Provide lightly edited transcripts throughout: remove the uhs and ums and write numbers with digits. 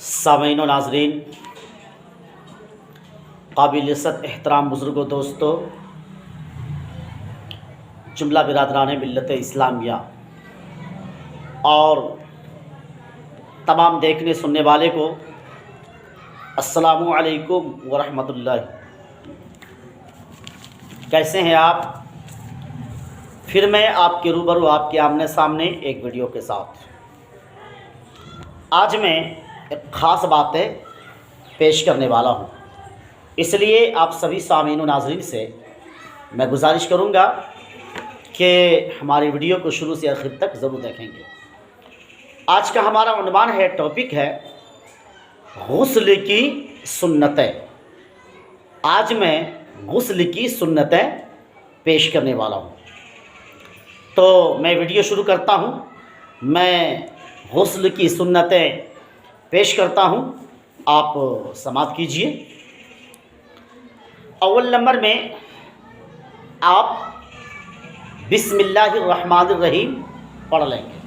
سامعین و ناظرین، قابل عزت احترام بزرگوں، دوستوں، جملہ برادران ملت اسلامیہ اور تمام دیکھنے سننے والے کو السلام علیکم ورحمۃ اللہ۔ کیسے ہیں آپ؟ پھر میں آپ کے روبرو، آپ کے آمنے سامنے ایک ویڈیو کے ساتھ۔ آج میں ایک خاص باتیں پیش کرنے والا ہوں، اس لیے آپ سبھی سامعین و ناظرین سے میں گزارش کروں گا کہ ہماری ویڈیو کو شروع سے آخر تک ضرور دیکھیں گے۔ آج کا ہمارا عنوان ہے، ٹاپک ہے غسل کی سنتیں۔ آج میں غسل کی سنتیں پیش کرنے والا ہوں، تو میں ویڈیو شروع کرتا ہوں۔ میں غسل کی سنتیں پیش کرتا ہوں، آپ سماعت کیجئے۔ اول نمبر میں آپ بسم اللہ الرحمن الرحیم پڑھ لیں گے۔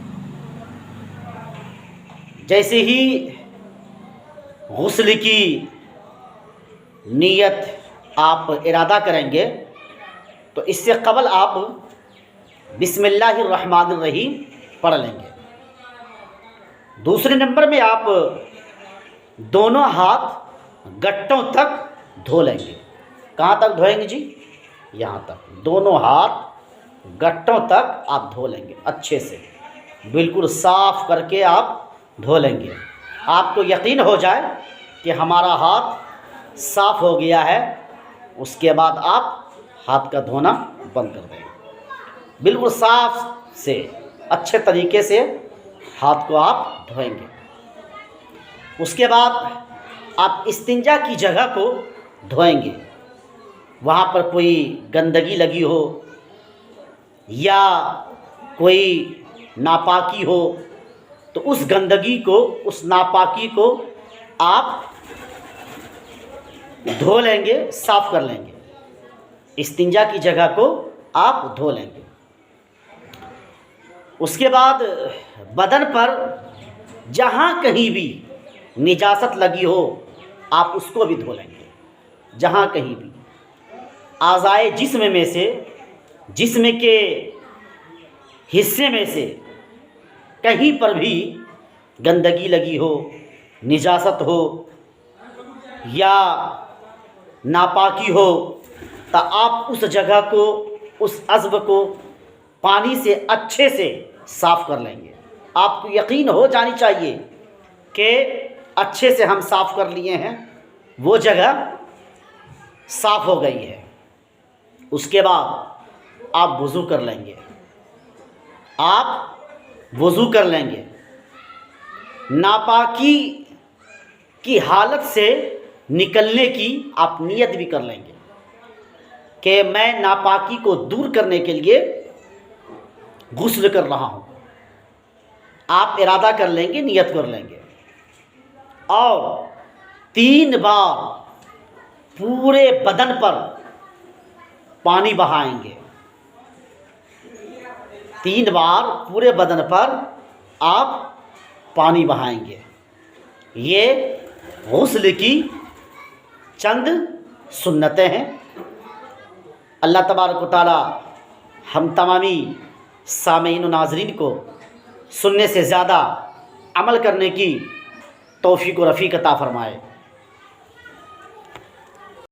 جیسے ہی غسل کی نیت آپ ارادہ کریں گے تو اس سے قبل آپ بسم اللہ الرحمن الرحیم پڑھ لیں گے۔ دوسرے نمبر میں آپ دونوں ہاتھ گٹوں تک دھو لیں گے۔ کہاں تک دھوئیں گے جی؟ یہاں تک۔ دونوں ہاتھ گٹوں تک آپ دھو لیں گے، اچھے سے بالکل صاف کر کے آپ دھو لیں گے۔ آپ کو یقین ہو جائے کہ ہمارا ہاتھ صاف ہو گیا ہے، اس کے بعد آپ ہاتھ کا دھونا بند کر دیں گے۔ بالکل صاف سے اچھے طریقے سے ہاتھ کو آپ دھوئیں گے۔ اس کے بعد آپ استنجا کی جگہ کو دھوئیں گے۔ وہاں پر کوئی گندگی لگی ہو یا کوئی ناپاکی ہو تو اس گندگی کو، اس ناپاکی کو آپ دھو لیں گے، صاف کر لیں گے۔ استنجا کی جگہ کو آپ دھو لیں گے۔ اس کے بعد بدن پر جہاں کہیں بھی نجاست لگی ہو آپ اس کو بھی دھو لیں گے۔ جہاں کہیں بھی اعضائے جسم میں سے، جسم کے حصے میں سے کہیں پر بھی گندگی لگی ہو، نجاست ہو یا ناپاکی ہو تو آپ اس جگہ کو، اس عضو کو پانی سے اچھے سے صاف کر لیں گے۔ آپ کو یقین ہو جانی چاہیے کہ اچھے سے ہم صاف کر لیے ہیں، وہ جگہ صاف ہو گئی ہے۔ اس کے بعد آپ وضو کر لیں گے۔ آپ وضو کر لیں گے۔ ناپاکی کی حالت سے نکلنے کی آپ نیت بھی کر لیں گے کہ میں ناپاکی کو دور کرنے کے لیے غسل کر رہا ہوں۔ آپ ارادہ کر لیں گے، نیت کر لیں گے، اور 3 بار پورے بدن پر پانی بہائیں گے۔ 3 بار پورے بدن پر آپ پانی بہائیں گے۔ یہ غسل کی چند سنتیں ہیں۔ اللہ تبارک و تعالی ہم تمامی سامعین و ناظرین کو سننے سے زیادہ عمل کرنے کی توفیق و رفیق عطا فرمائے۔